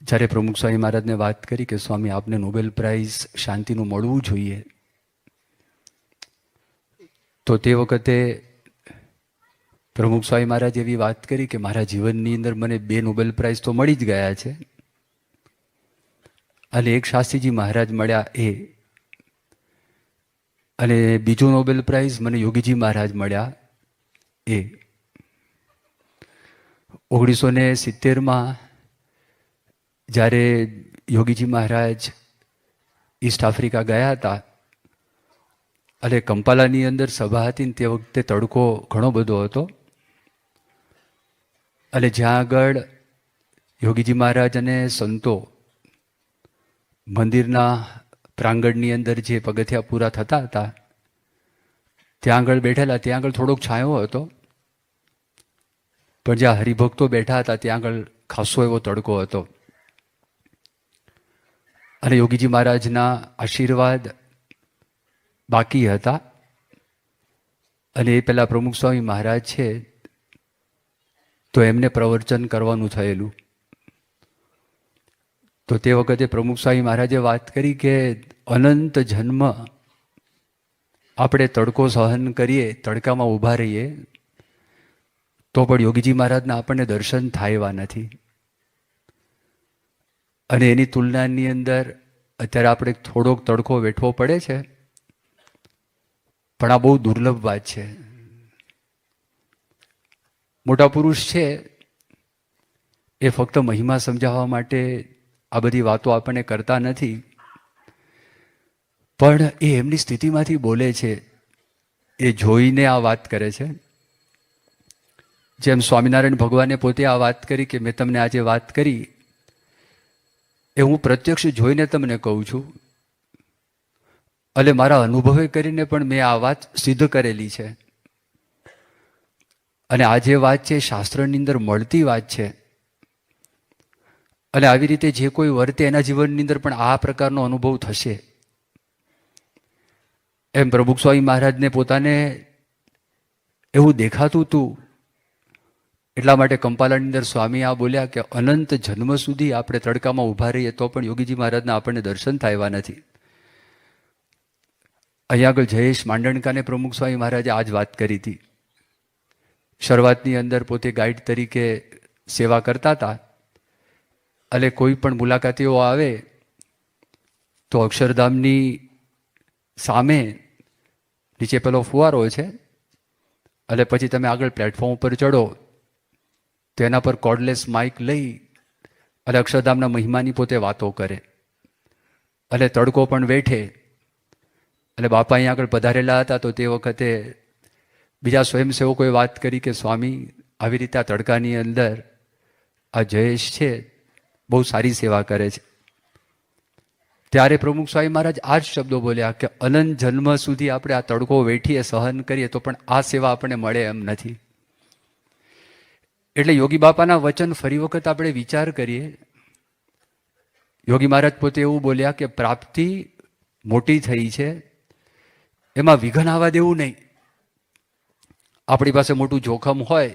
જ્યારે પ્રમુખ સ્વામી મહારાજને વાત કરી કે સ્વામી આપને નોબેલ પ્રાઇઝ શાંતિનું મળવું જોઈએ, તો તે વખતે પ્રમુખ સ્વામી મહારાજ એવી વાત કરી કે મારા જીવનની અંદર મને 2 નોબેલ પ્રાઇઝ તો મળી જ ગયા છે, અને એક શાસ્ત્રીજી મહારાજ મળ્યા અને બીજો નોબેલ પ્રાઇઝ મને યોગીજી મહારાજ મળ્યા 1970માં જ્યારે યોગીજી મહારાજ ઈસ્ટ આફ્રિકા ગયા હતા અને કંપાલાની અંદર સભા હતી ને તે વખતે તડકો ઘણો બધો હતો, અને જ્યાં આગળ યોગીજી મહારાજ અને સંતો મંદિરના પ્રાંગણની અંદર જે પગથિયા પૂરા થતા હતા ત્યાં આગળ બેઠેલા, ત્યાં આગળ થોડોક છાંયો હતો, પણ જ્યાં હરિભક્તો બેઠા હતા ત્યાં આગળ ખાસો એવો તડકો હતો. અને યોગીજી મહારાજના આશીર્વાદ બાકી હતા, અને એ પહેલાં પ્રમુખ સ્વામી મહારાજ છે તો એમને પ્રવચન કરવાનું થયેલું. તો તે વખતે પ્રમુખ સ્વામી મહારાજે વાત કરી કે અનંત જન્મ આપણે તડકો સહન કરીએ, તડકામાં ઊભા રહીએ, તો પણ યોગીજી મહારાજના આપણને દર્શન થાય એવા નથી. અને એની તુલનાની અંદર અત્યારે આપણે થોડોક તડકો વેઠવો પડે છે, પણ આ બહુ દુર્લભ વાત છે. મોટા પુરુષ છે એ ફક્ત મહિમા સમજાવવા માટે આ બધી વાતો આપણને કરતા નથી, પણ એ એમની સ્થિતિમાંથી બોલે છે, એ જોઈને આ વાત કરે છે. જેમ સ્વામિનારાયણ ભગવાને પોતે આ વાત કરી કે મેં તમને આજે વાત કરી એ હું પ્રત્યક્ષ જોઈને તમને કહું છું, અને મારા અનુભવે કરીને પણ મેં આ વાત સિદ્ધ કરેલી છે. અને આ જે વાત છે શાસ્ત્રની અંદર મળતી વાત છે, અને આવી રીતે જે કોઈ વર્તે એના જીવનની અંદર પણ આ પ્રકારનો અનુભવ થશે. એમ પ્રમુખ સ્વામી મહારાજને પોતાને એવું દેખાતું હતું, એટલા માટે કંપાલાની અંદર સ્વામી આ બોલ્યા કે અનંત જન્મ સુધી આપણે તડકામાં ઊભા રહીએ તો પણ યોગીજી મહારાજના આપણને દર્શન થાય એવા નથી. અહીંયા આગળ જયેશ માંડણકાને પ્રમુખ સ્વામી મહારાજે આ જ વાત કરી હતી. શરૂઆતની અંદર પોતે ગાઈડ તરીકે સેવા કરતા હતા, અને કોઈ પણ મુલાકાતીઓ આવે તો અક્ષરધામની સામે નીચે પેલો ફુવારો છે, અને પછી તમે આગળ પ્લેટફોર્મ ઉપર ચડો તો એના પર કોર્ડલેસ માઇક લઈ અને અક્ષરધામના મહિમાની પોતે વાતો કરે, અને તડકો પણ વેઠે. અને બાપા અહીંયા આગળ પધારેલા હતા તો તે વખતે બીજા સ્વયંસેવકોએ વાત કરી કે સ્વામી આવી રીતે આ તડકાની અંદર આ જયેશ છે બહુ સારી સેવા કરે છે. ત્યારે પ્રમુખ સ્વામી મહારાજ આ જ શબ્દો બોલ્યા કે અનંત જન્મ સુધી આપણે આ તડકો વેઠીએ, સહન કરીએ, તો પણ આ સેવા આપણને મળે એમ નથી. એટલે યોગી બાપાના વચન ફરી વખત આપણે વિચાર કરીએ. યોગી મહારાજ પોતે એવું બોલ્યા કે પ્રાપ્તિ મોટી થઈ છે, એમાં વિઘન આવવા દેવું નહીં. આપણી પાસે મોટું જોખમ હોય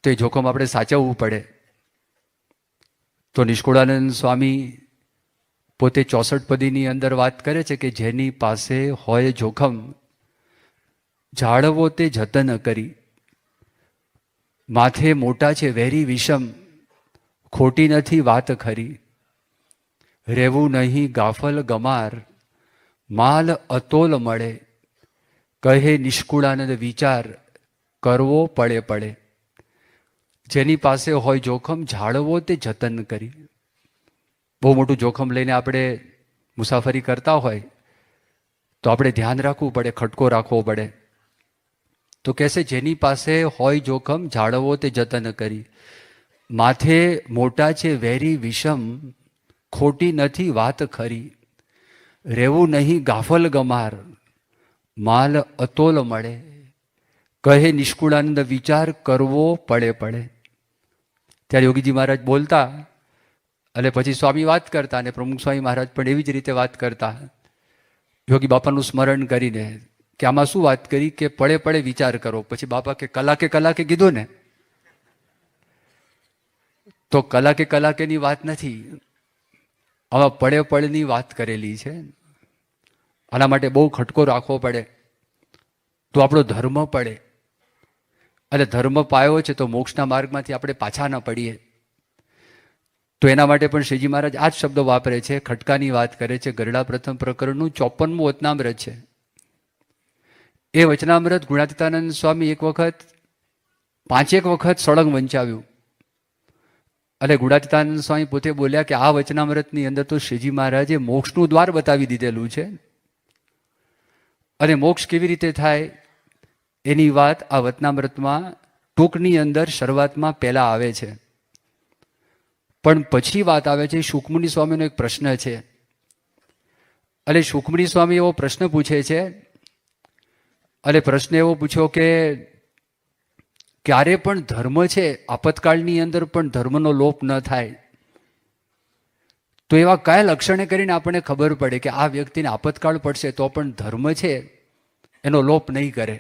તો એ જોખમ આપણે સાચવવું પડે. તો નિષ્કુળાનંદ સ્વામી પોતે 64 પદીની અંદર વાત કરે છે કે જેની પાસે હોય જોખમ, જાળવો તે જતન કરી, માથે મોટા છે વેરી વિષમ, ખોટી નથી વાત ખરી, રહેવું નહીં ગાફલ ગમાર, માલ અતોલ મળે, કહે નિષ્કુળાનંદ વિચાર કરવો પડે પડે. જેની પાસે હોય જોખમ, જાળવો તે જતન કરી. બહુ મોટું જોખમ લઈને આપણે મુસાફરી કરતા હોય તો આપણે ધ્યાન રાખવું પડે, ખટકો રાખવો પડે. તો કહેશે જેની પાસે હોય જોખમ, જાળવો તે જતન કરી, માથે મોટા છે વેરી વિષમ, ખોટી નથી વાત ખરી, રહેવું નહીં ગાફલ ગમાર, માલ અતોલ મળે, કહે નિષ્કુળાનંદ વિચાર કરવો પડે પડે. ત્યારે યોગીજી મહારાજ બોલતા અને પછી સ્વામી વાત કરતા, અને પ્રમુખ સ્વામી મહારાજ પણ એવી જ રીતે વાત કરતા, યોગી બાપાનું સ્મરણ કરીને કે આમાં શું વાત કરી કે પડે પડે વિચાર કરો. પછી બાપા કે કલાકે કીધું ને, તો કલાકેની વાત નથી, આવા પડે પડની વાત કરેલી છે. આના માટે બહુ ખટકો રાખવો પડે તો આપણો ધર્મ પડે, અને ધર્મ પાયો છે તો મોક્ષના માર્ગમાંથી આપણે પાછા ન પડીએ. તો એના માટે પણ શ્રીજી મહારાજ આ જ શબ્દો વાપરે છે, ખટકાની વાત કરે છે. ગરડા પ્રથમ પ્રકરણનું 54મું વચનામૃત છે. એ વચનામૃત ગુણાતીતાનંદ સ્વામી એક વખત 5 વખત સળંગ વંચાવ્યું, અને ગુણાતીતાનંદ સ્વામી પોતે બોલ્યા કે આ વચનામૃતની અંદર તો શ્રીજી મહારાજે મોક્ષનું દ્વાર બતાવી દીધેલું છે, અને મોક્ષ કેવી રીતે થાય એની વાત આ વચનામૃતમાં ટૂંકની અંદર શરૂઆતમાં પહેલા આવે છે. પણ પછી વાત આવે છે શુકમુનિ સ્વામીનો એક પ્રશ્ન છે, અને શુકમુનિ સ્વામી એવો પ્રશ્ન પૂછે છે, અને પ્રશ્ન એવો પૂછ્યો કે ક્યારે પણ ધર્મ છે આપતકાળની અંદર પણ ધર્મનો લોપ ન થાય, તો એવા કયા લક્ષણે કરીને આપણને ખબર પડે કે આ વ્યક્તિને આપતકાળ પડશે તો પણ ધર્મ છે એનો લોપ નહીં કરે?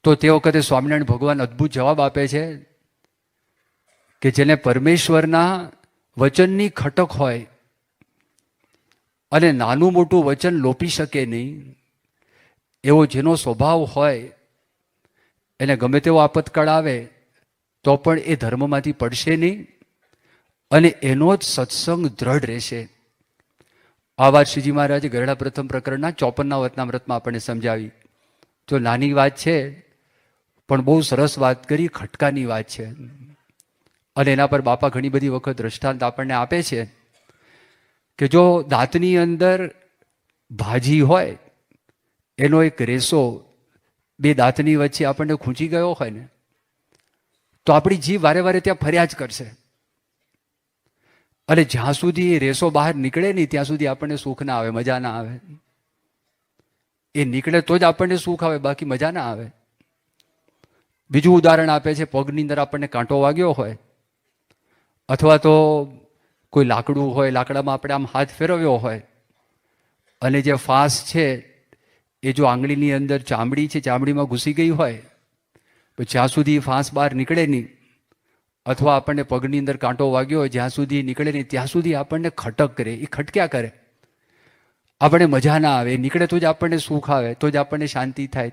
તો તે વખતે સ્વામિનારાયણ ભગવાન અદ્ભુત જવાબ આપે છે કે જેને પરમેશ્વરના વચનની ખટક હોય અને નાનું મોટું વચન લોપી શકે નહીં, એવો જેનો સ્વભાવ હોય, એને ગમે તેવો આપતકાળ આવે તો પણ એ ધર્મમાંથી પડશે નહીં, અને એનો જ સત્સંગ દ્રઢ રહેશે. આ વાત શ્રીજી મહારાજે ગરડા પ્રથમ પ્રકરણના 54ના વચનામૃતમાં આપણને સમજાવી. તો નાની વાત છે પણ બહુ સરસ વાત કરી, ખટકાની વાત છે. અને એના પર બાપા ઘણી બધી વખત દ્રષ્ટાંત આપણને આપે છે કે જો દાંતની અંદર ભાજી હોય, એનો એક રેસો બે દાંતની વચ્ચે આપણને ખૂંચી ગયો હોય ને, તો આપણી જીભ વારે વારે ત્યાં ફર્યા જ કરશે, અને જ્યાં સુધી એ રેસો બહાર નીકળે નહીં ત્યાં સુધી આપણને સુખ ના આવે, મજા ના આવે. એ નીકળે તો જ આપણને સુખ આવે, બાકી મજા ના આવે. બીજું ઉદાહરણ આપે છે, પગની અંદર આપણને કાંટો વાગ્યો હોય, અથવા તો કોઈ લાકડું હોય, લાકડામાં આપણે આમ હાથ ફેરવ્યો હોય, અને જે ફાંસ છે એ જો આંગળીની અંદર ચામડી છે, ચામડીમાં ઘૂસી ગઈ હોય, તો જ્યાં સુધી ફાંસ બહાર નીકળે નહીં, અથવા આપણને પગની અંદર કાંટો વાગ્યો હોય, જ્યાં સુધી નીકળે નહીં ત્યાં સુધી આપણને ખટક કરે, એ ખટક્યા કરે, આપણે મજા ના આવે. નીકળે તો જ આપણને સુખ આવે, તો જ આપણને શાંતિ થાય.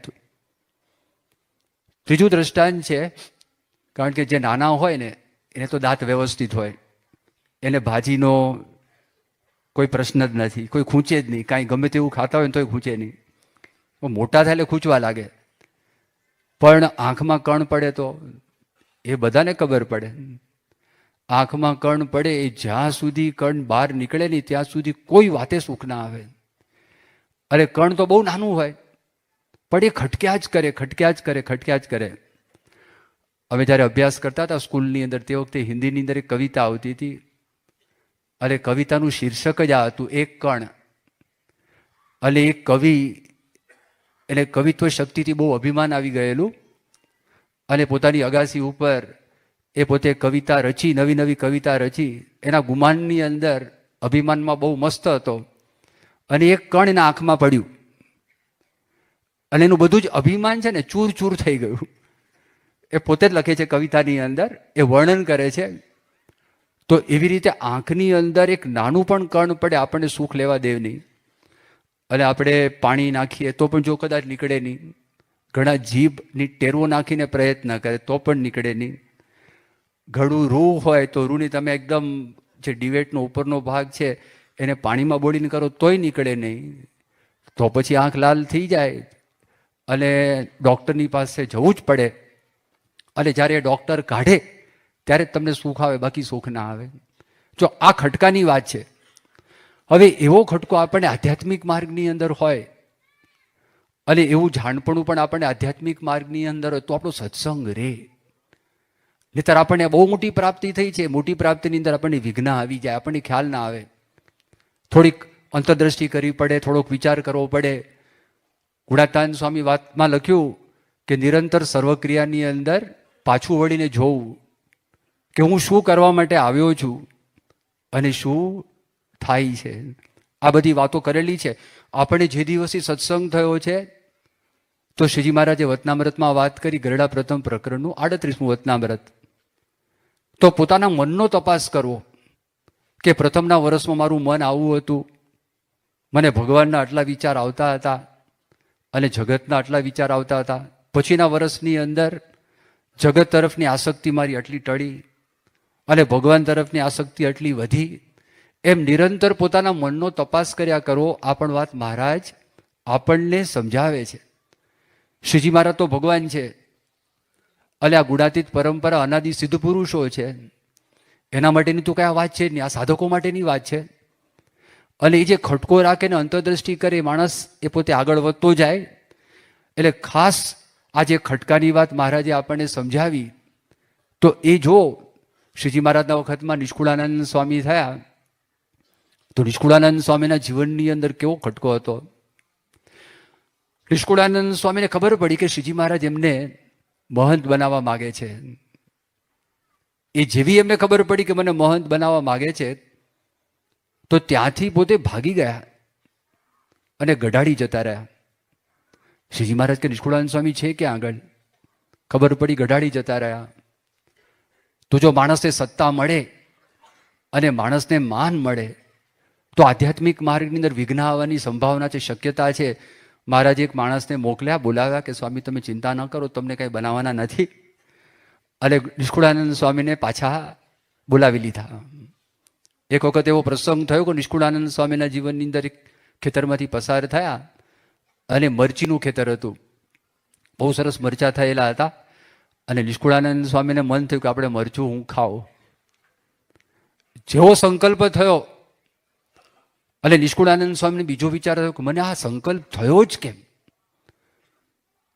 ત્રીજું દ્રષ્ટાંત છે, કારણ કે જે નાના હોય ને એને તો દાંત વ્યવસ્થિત હોય, એને ભાજીનો કોઈ પ્રશ્ન જ નથી, કોઈ ખૂંચે જ નહીં, કાંઈ ગમે તેવું ખાતા હોય ને તોય ખૂંચે નહીં. મોટા થાય એટલે ખૂંચવા લાગે. પણ આંખમાં કણ પડે તો એ બધાને ખબર પડે, આંખમાં કણ પડે એ જ્યાં સુધી કણ બહાર નીકળે નહીં ત્યાં સુધી કોઈ વાતે સુખ ના આવે. અરે કણ તો બહુ નાનું હોય પણ એ ખટક્યા જ કરે, ખટક્યા જ કરે, ખટક્યા જ કરે. અમે જ્યારે અભ્યાસ કરતા હતા સ્કૂલની અંદર, તે વખતે હિન્દીની અંદર એક કવિતા આવતી હતી, અને કવિતાનું શીર્ષક જ આ હતું, એક કણ. અને એક કવિ, એને કવિત્વ શક્તિથી બહુ અભિમાન આવી ગયેલું, અને પોતાની અગાસી ઉપર એ પોતે કવિતા રચી, નવી નવી કવિતા રચી. એના ગુમાનની અંદર અભિમાનમાં બહુ મસ્ત હતો, અને એક કણ એના આંખમાં પડ્યું, અને એનું બધું જ અભિમાન છે ને ચૂર ચૂર થઈ ગયું. એ પોતે જ લખે છે કવિતાની અંદર, એ વર્ણન કરે છે. તો એવી રીતે આંખની અંદર એક નાનું પણ કણ પડે આપણને સુખ લેવા દેવ નહીં, અને આપણે પાણી નાખીએ તો પણ જો કદાચ નીકળે નહીં, ઘણા જીભની ટેરવો નાખીને પ્રયત્ન કરે તો પણ નીકળે નહીં. ઘણું રૂ હોય તો રૂની તમે એકદમ જે ડિવેટનો ઉપરનો ભાગ છે એને પાણીમાં બોળીને કરો તોય નીકળે નહીં. તો પછી આંખ લાલ થઈ જાય અને ડૉક્ટરની પાસે જવું જ પડે, અને જ્યારે એ ડૉક્ટર કાઢે ત્યારે જ તમને સુખ આવે, બાકી સુખ ના આવે. જો આ ખટકાની વાત છે. હવે એવો ખટકો આપણને આધ્યાત્મિક માર્ગની અંદર હોય, અને એવું જાણપણું પણ આપણને આધ્યાત્મિક માર્ગની અંદર હોય, તો આપણો સત્સંગ રહે. નહીંતર આપણને બહુ મોટી પ્રાપ્તિ થઈ છે, મોટી પ્રાપ્તિની અંદર આપણને વિઘ્ન આવી જાય, આપણને ખ્યાલ ના આવે. થોડીક અંતરદ્રષ્ટિ કરવી પડે, થોડોક વિચાર કરવો પડે. ગુણાતીતાનંદ સ્વામી વાતમાં લખ્યું કે નિરંતર સર્વક્રિયાની અંદર પાછું વળીને જોવું કે હું શું કરવા માટે આવ્યો છું અને શું થાય છે. આ બધી વાતો કરેલી છે. આપણે જે દિવસથી સત્સંગ થયો છે, તો શ્રીજી મહારાજે વચનામૃતમાં વાત કરી, ગરડા પ્રથમ પ્રકરણનું 38મું વચનામૃત. તો પોતાના મનનો તપાસ કરવો કે પ્રથમના વર્ષમાં મારું મન આવું હતું, મને ભગવાનના આટલા વિચાર આવતા હતા અને જગતના આટલા વિચાર આવતા હતા. પછીના વર્ષની અંદર જગત તરફની આસક્તિ મારી આટલી ટળી અને ભગવાન તરફની આસક્તિ આટલી વધી. એમ નિરંતર પોતાના મનનો તપાસ કર્યા કરો. આ પણ વાત મહારાજ આપણને સમજાવે છે. શ્રીજી મહારાજ તો ભગવાન છે અને આ ગુણાતીત પરંપરા અનાદિ સિદ્ધ પુરુષો છે, એના માટેની તો કઈ વાત છે નહીં, આ સાધકો માટેની વાત છે. અને એ જે ખટકો રાખે ને અંતરદ્રષ્ટિ કરે માણસ, એ પોતે આગળ વધતો જાય. એટલે ખાસ આ જે ખટકાની વાત મહારાજે આપણને સમજાવી, તો એ જો શ્રીજી મહારાજના વખતમાં નિષ્કુળાનંદ સ્વામી થયા, તો નિષ્કુળાનંદ સ્વામીના જીવનની અંદર કેવો ખટકો હતો. નિષ્કુળાનંદ સ્વામીને ખબર પડી કે શ્રીજી મહારાજ એમને મહંત બનાવવા માગે છે. એ જેવી એમને ખબર પડી કે મને મહંત બનાવવા માગે છે, તો ત્યાંથી પોતે ભાગી ગયા અને ગઢાડી જતા રહ્યા. શ્રીજી મહારાજ કે નિષ્કુળાનંદ સ્વામી છે ક્યાં આગળ? ખબર પડી ગઢાડી જતા રહ્યા. તો જો માણસને સત્તા મળે અને માણસને માન મળે, તો આધ્યાત્મિક માર્ગની અંદર વિઘ્ન આવવાની સંભાવના છે, શક્યતા છે. મહારાજે એક માણસને મોકલ્યા, બોલાવ્યા કે સ્વામી તમે ચિંતા ન કરો, તમને કંઈ બનાવવાના નથી. અને નિષ્કુળાનંદ સ્વામીને પાછા બોલાવી લીધા. એક વખત એવો પ્રસંગ થયો કે નિષ્કુળાનંદ સ્વામીના જીવનની અંદર એક ખેતરમાંથી પસાર થયા અને મરચીનું ખેતર હતું. બહુ સરસ મરચા થયેલા હતા અને નિષ્કુળાનંદ સ્વામીને મન થયું કે આપણે મરચું હું ખાઉં. જેવો સંકલ્પ થયો અને નિષ્કુળાનંદ સ્વામીને બીજો વિચાર થયો કે મને આ સંકલ્પ થયો જ કેમ,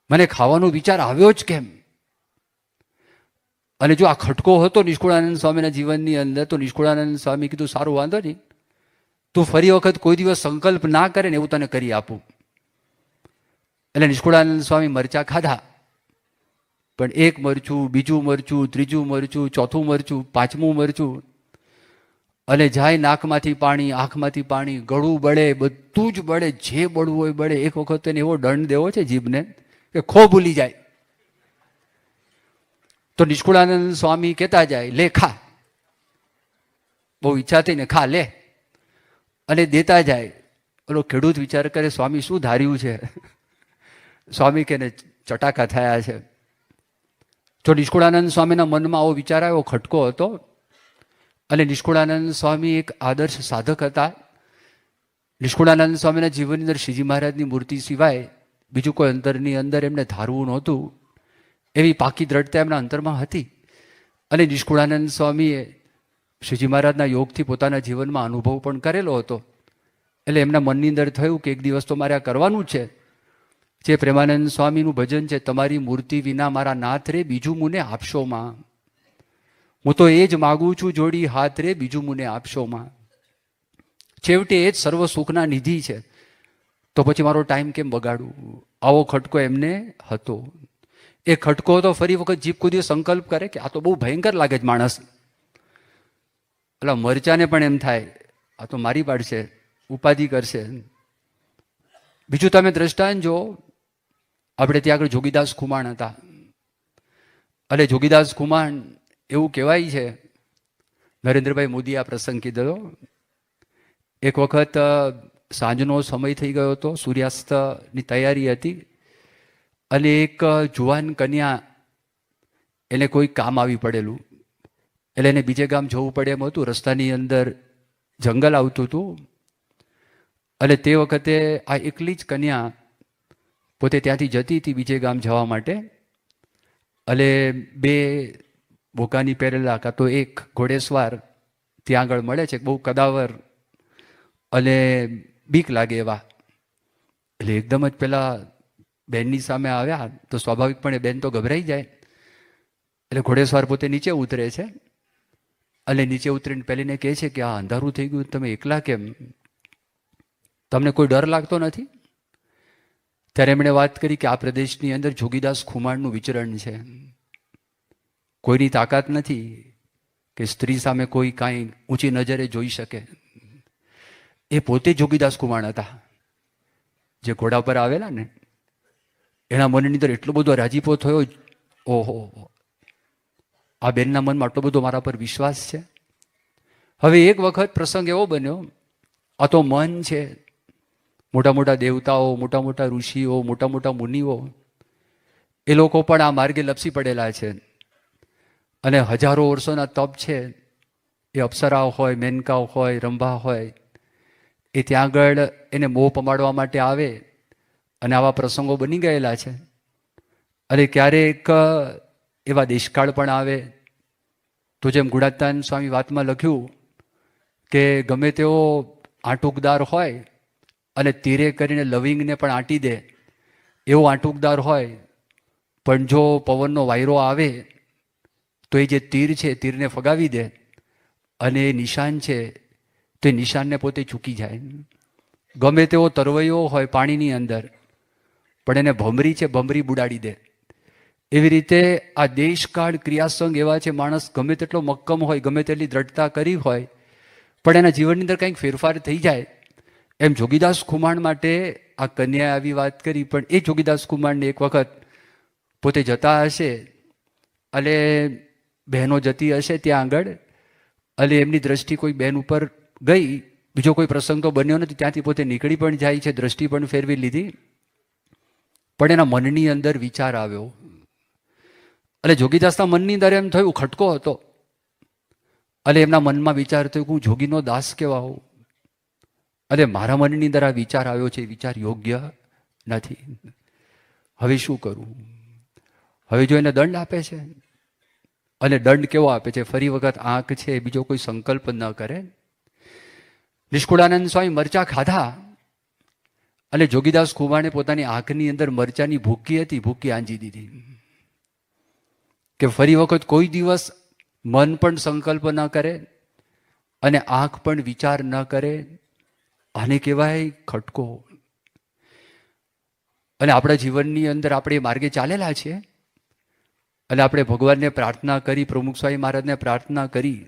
મને ખાવાનો વિચાર આવ્યો જ કેમ. અને જો આ ખટકો હતો નિષ્કુળાનંદ સ્વામીના જીવનની અંદર, તો નિષ્કુળાનંદ સ્વામી કીધું સારું વાંધો નહીં, તું ફરી વખત કોઈ દિવસ સંકલ્પ ના કરે ને એવું તને કરી આપું. એટલે નિષ્કુળાનંદ સ્વામી મરચા ખાધા, પણ એક મરચું, બીજું મરચું, ત્રીજું મરચું, ચોથું મરચું, પાંચમું મરચું, અને જાય નાકમાંથી પાણી, આંખમાંથી પાણી, ગળું બળે, બધું જ બળે, જે બળવું હોય બળે. એક વખત એને એવો દંડ દેવો છે જીભને કે ખો ભૂલી જાય. તો નિષ્કુળાનંદ સ્વામી કહેતા જાય લે ખા, બહુ ઈચ્છા થઈને ખા લે, અને દેતા જાય. ઓલો ખેડૂત વિચાર કરે સ્વામી શું ધાર્યું છે, સ્વામી કે ચટાકા થયા છે. જો નિષ્કુળાનંદ સ્વામીના મનમાં આવો વિચાર આવ્યો, ખટકો હતો. અને નિષ્કુળાનંદ સ્વામી એક આદર્શ સાધક હતા. નિષ્કુળાનંદ સ્વામીના જીવનની અંદર શ્રીજી મહારાજની મૂર્તિ સિવાય બીજું કોઈ અંતરની અંદર એમને ધારવું નહોતું. એવી પાકી દ્રઢતા એમના અંતરમાં હતી. અને નિષ્કુળાનંદ સ્વામીએ શ્રીજી મહારાજના યોગથી પોતાના જીવનમાં અનુભવ પણ કરેલો હતો. એટલે એમના મનની અંદર થયું કે એક દિવસ તો મારે આ કરવાનું છે. જે પ્રેમાનંદ સ્વામીનું ભજન છે, તમારી મૂર્તિ વિના મારા નાથ રે બીજું મુને આપશો માં, હું તો એ જ માગું છું જોડી હાથ રે બીજું મુને આપશો માં. છેવટે એ જ સર્વ સુખના નિધિ છે, તો પછી મારો ટાઈમ કેમ બગાડું. આવો ખટકો એમને હતો. એ ખટકો તો ફરી વખત જીભ કોઈ સંકલ્પ કરે કે આ તો બહુ ભયંકર લાગે છે માણસ, એટલે મરચાને પણ એમ થાય આ તો મારી પાડશે, ઉપાધિ કરશે. બીજું તમે દ્રષ્ટાંત જો, આપણે ત્યાં આગળ જોગીદાસ ખુમાણ હતા. અને જોગીદાસ ખુમાણ એવું કહેવાય છે, નરેન્દ્રભાઈ મોદીએ આ પ્રસંગ કીધો. એક વખત સાંજનો સમય થઈ ગયો હતો, સૂર્યાસ્તની તૈયારી હતી, અને એક જુવાન કન્યા એને કોઈ કામ આવી પડેલું, એટલે એને બીજે ગામ જવું પડે એમ હતું. રસ્તાની અંદર જંગલ આવતું હતું, અને તે વખતે આ એકલી જ કન્યા પોતે ત્યાંથી જતી હતી બીજે ગામ જવા માટે. અને બે ભોકાની પહેરેલા કાં તો એક ઘોડેસવાર ત્યાં આગળ મળે છે, બહુ કદાવર અને બીક લાગે એવા. એટલે એકદમ જ પેલા બેનની સામે આવ્યા તો સ્વાભાવિકપણે બેન તો ગભરાઈ જાય. એટલે ઘોડેસવાર પોતે નીચે ઉતરે છે, અને નીચે ઉતરીને પેલીને કહે છે કે આ અંધારું થઈ ગયું, તમે એકલા કેમ, તમને કોઈ ડર લાગતો નથી? ત્યારે એમણે વાત કરી કે આ પ્રદેશની અંદર જોગીદાસ ખુમાણનું વિચરણ છે, કોઈની તાકાત નથી કે સ્ત્રી સામે કોઈ કાંઈ ઊંચી નજરે જોઈ શકે. એ પોતે જોગીદાસ ખુમાણ હતા જે ઘોડા પર આવેલા ને. એના મનની અંદર એટલો બધો રાજીપો થયો, ઓહો, આ બેનના મનમાં આટલો બધો મારા પર વિશ્વાસ છે. હવે એક વખત પ્રસંગ એવો બન્યો, આ તો મન છે, મોટા મોટા દેવતાઓ, મોટા મોટા ઋષિઓ, મોટા મોટા મુનિઓ, એ લોકો પણ આ માર્ગે લપસી પડેલા છે અને હજારો વર્ષોના તપ છે. એ અપ્સરાઓ હોય, મેનકાઓ હોય, રંભા હોય, એ ત્યાં આગળ એને મોહ પમાડવા માટે આવે અને આવા પ્રસંગો બની ગયેલા છે. અને ક્યારેક એવા દેશકાળ પણ આવે તો જેમ ગુણાતાન સ્વામી વાતમાં લખ્યું કે ગમે તેવો આંટુકદાર હોય અને તીરે કરીને લવિંગને પણ આંટી દે એવો આંટુકદાર હોય, પણ જો પવનનો વાયરો આવે તો એ જે તીર છે તીરને ફગાવી દે અને એ નિશાન છે તો એ નિશાનને પોતે ચૂકી જાય. ગમે તેવો તરવૈયો હોય પાણીની અંદર, પણ એને ભમરી છે, ભમરી બુડાડી દે. એવી રીતે આ દેશકાળ ક્રિયાસંગ એવા છે, માણસ ગમે તેટલો મક્કમ હોય, ગમે તેટલી દ્રઢતા કરી હોય, પણ એના જીવનની અંદર કંઈક ફેરફાર થઈ જાય. એમ જોગીદાસ ખુમાણ માટે આ કન્યાએ આવી વાત કરી, પણ એ જોગીદાસ ખુમાણને એક વખત પોતે જતા હશે અને બહેનો જતી હશે ત્યાં આગળ, અને એમની દ્રષ્ટિ કોઈ બહેન ઉપર ગઈ, બીજો કોઈ પ્રસંગ તો બન્યો નથી, ત્યાંથી પોતે નીકળી પણ જાય છે, દ્રષ્ટિ પણ ફેરવી લીધી, પણ એના મનની અંદર વિચાર આવ્યો. એટલે જોગીદાસના મનની અંદર એમ થયું, ખટકો હતો, અને એમના મનમાં વિચાર થયો કે હું જોગીનો દાસ કેવા હોઉં, અને મારા મનની અંદર આ વિચાર આવ્યો છે, વિચાર યોગ્ય નથી, હવે શું કરું? હવે જો એને દંડ આપે છે, અને દંડ કેવો આપે છે, ફરી વખત આંખ છે બીજો કોઈ સંકલ્પ ન કરે. નિષ્કુળાનંદ સ્વામી મરચા ખાધા અને જોગીદાસ ખુમાણે પોતાની આંખની અંદર મરચાની ભૂકી હતી, ભૂકી આંજી દીધી કે ફરી વખત કોઈ દિવસ મન પણ સંકલ્પ ન કરે અને આંખ પણ વિચાર ન કરે. આને કહેવાય ખટકો. અને આપણા જીવનની અંદર આપણે એ માર્ગે ચાલેલા છીએ અને આપણે ભગવાનને પ્રાર્થના કરી, પ્રમુખ સ્વામી મહારાજને પ્રાર્થના કરી,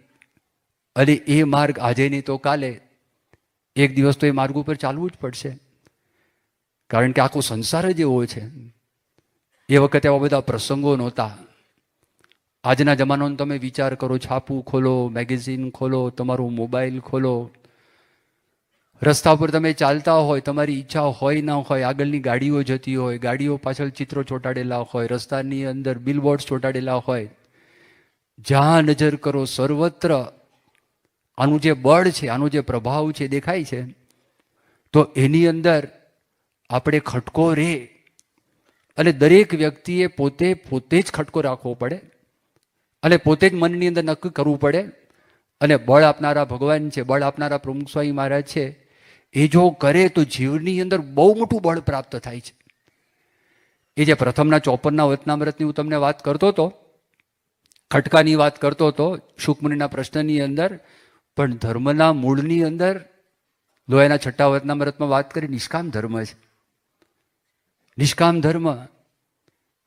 અને એ માર્ગ આજે નહીં તો કાલે એક દિવસ તો એ માર્ગ ઉપર ચાલવું જ પડશે, કારણ કે આખો સંસાર જ એવો છે. એ વખતે આવા બધા પ્રસંગો નહોતા. આજના જમાનાનો તમે વિચાર કરો, છાપું ખોલો, મેગેઝિન ખોલો, તમારો મોબાઈલ ખોલો, રસ્તા પર તમે ચાલતા હોય, તમારી ઈચ્છા હોય ના હોય, આગળની ગાડીઓ જતી હોય, ગાડીઓ પાછળ ચિત્રો ચોંટાડેલા હોય, રસ્તાની અંદર બિલબોર્ડ્સ ચોંટાડેલા હોય, જ્યાં નજર કરો સર્વત્ર આનું જે બળ છે, આનો જે પ્રભાવ છે દેખાય છે. તો એની અંદર આપણે ખટકો રે, અને દરેક વ્યક્તિએ પોતે જ ખટકો રાખવો પડે અને પોતે જ મનની અંદર નક્કી કરવું પડે. અને બળ આપનારા ભગવાન છે, બળ આપનારા પ્રમુખ સ્વામી મહારાજ છે, એ જો કરે તો જીવની અંદર બહુ મોટું બળ પ્રાપ્ત થાય છે. એ જે પ્રથમના 54ના વચનામૃતની હું તમને વાત કરતો હતો, ખટકાની વાત કરતો હતો શુકમુનિના પ્રશ્નની અંદર, પણ ધર્મના મૂળની અંદર લોયાના 6 વચનામૃતમાં વાત કરી નિષ્કામ ધર્મ છે. નિષ્કામ ધર્મ,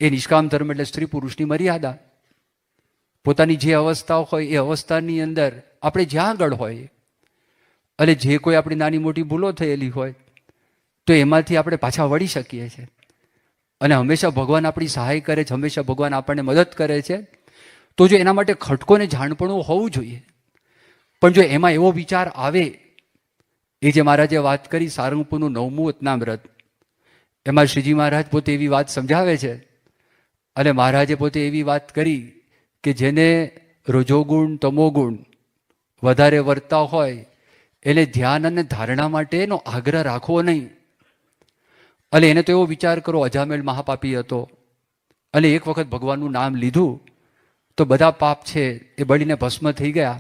એ નિષ્કામ ધર્મ એટલે સ્ત્રી પુરુષની મર્યાદા. પોતાની જે અવસ્થા હોય એ અવસ્થાની અંદર આપણે જ્યાં આગળ હોય, અને જે કોઈ આપણી નાની મોટી ભૂલો થયેલી હોય તો એમાંથી આપણે પાછા વળી શકીએ છીએ. અને હંમેશા ભગવાન આપણી સહાય કરે છે, હંમેશા ભગવાન આપણને મદદ કરે છે. તો જો એના માટે ખટકોને જાણપણું હોવું જોઈએ. પણ જો એમાં એવો વિચાર આવે, એ જે મહારાજે વાત કરી સારંગપુરનું 9મું વચનામૃત, એમાં શ્રીજી મહારાજ પોતે એવી વાત સમજાવે છે, અને મહારાજે પોતે એવી વાત કરી કે જેને રજોગુણ તમોગુણ વધારે વર્તા હોય એને ધ્યાન અને ધારણા માટેનો આગ્રહ રાખવો નહીં. અને એને તો એવો વિચાર કરો, અજામેલ મહાપાપી હતો અને એક વખત ભગવાનનું નામ લીધું તો બધા પાપ છે એ બળીને ભસ્મ થઈ ગયા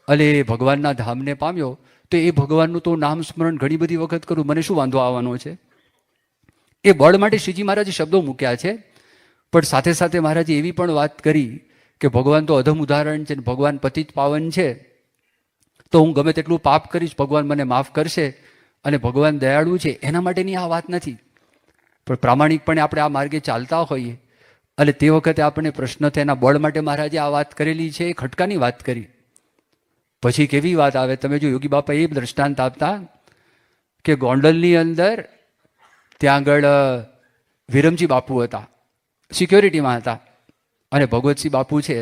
અને એ ભગવાનના ધામને પામ્યો. તો એ ભગવાનનું તો નામ સ્મરણ ઘણી બધી વખત કરું, મને શું વાંધો આવવાનો છે? એ બળ માટે શ્રીજી મહારાજે શબ્દો મૂક્યા છે. પણ સાથે સાથે મહારાજે એવી પણ વાત કરી કે ભગવાન તો અધમ ઉદાહરણ છે, ભગવાન પતિત પાવન છે, તો હું ગમે તેટલું પાપ કરીશ ભગવાન મને માફ કરશે, અને ભગવાન દયાળુ છે, એના માટેની આ વાત નથી. પણ પ્રામાણિકપણે આપણે આ માર્ગે ચાલતા હોઈએ અને તે વખતે આપણને પ્રશ્ન થાય, એના બળ માટે મહારાજે આ વાત કરેલી છે, એ ખટકાની વાત કરી. પછી કેવી વાત આવે, તમે જો યોગી બાપા એ દ્રષ્ટાંત આપતા કે ગોંડલની અંદર ત્યાં આગળ વિરમજી બાપુ હતા, સિક્યોરિટીમાં હતા, અને ભગવતસિંહ બાપુ છે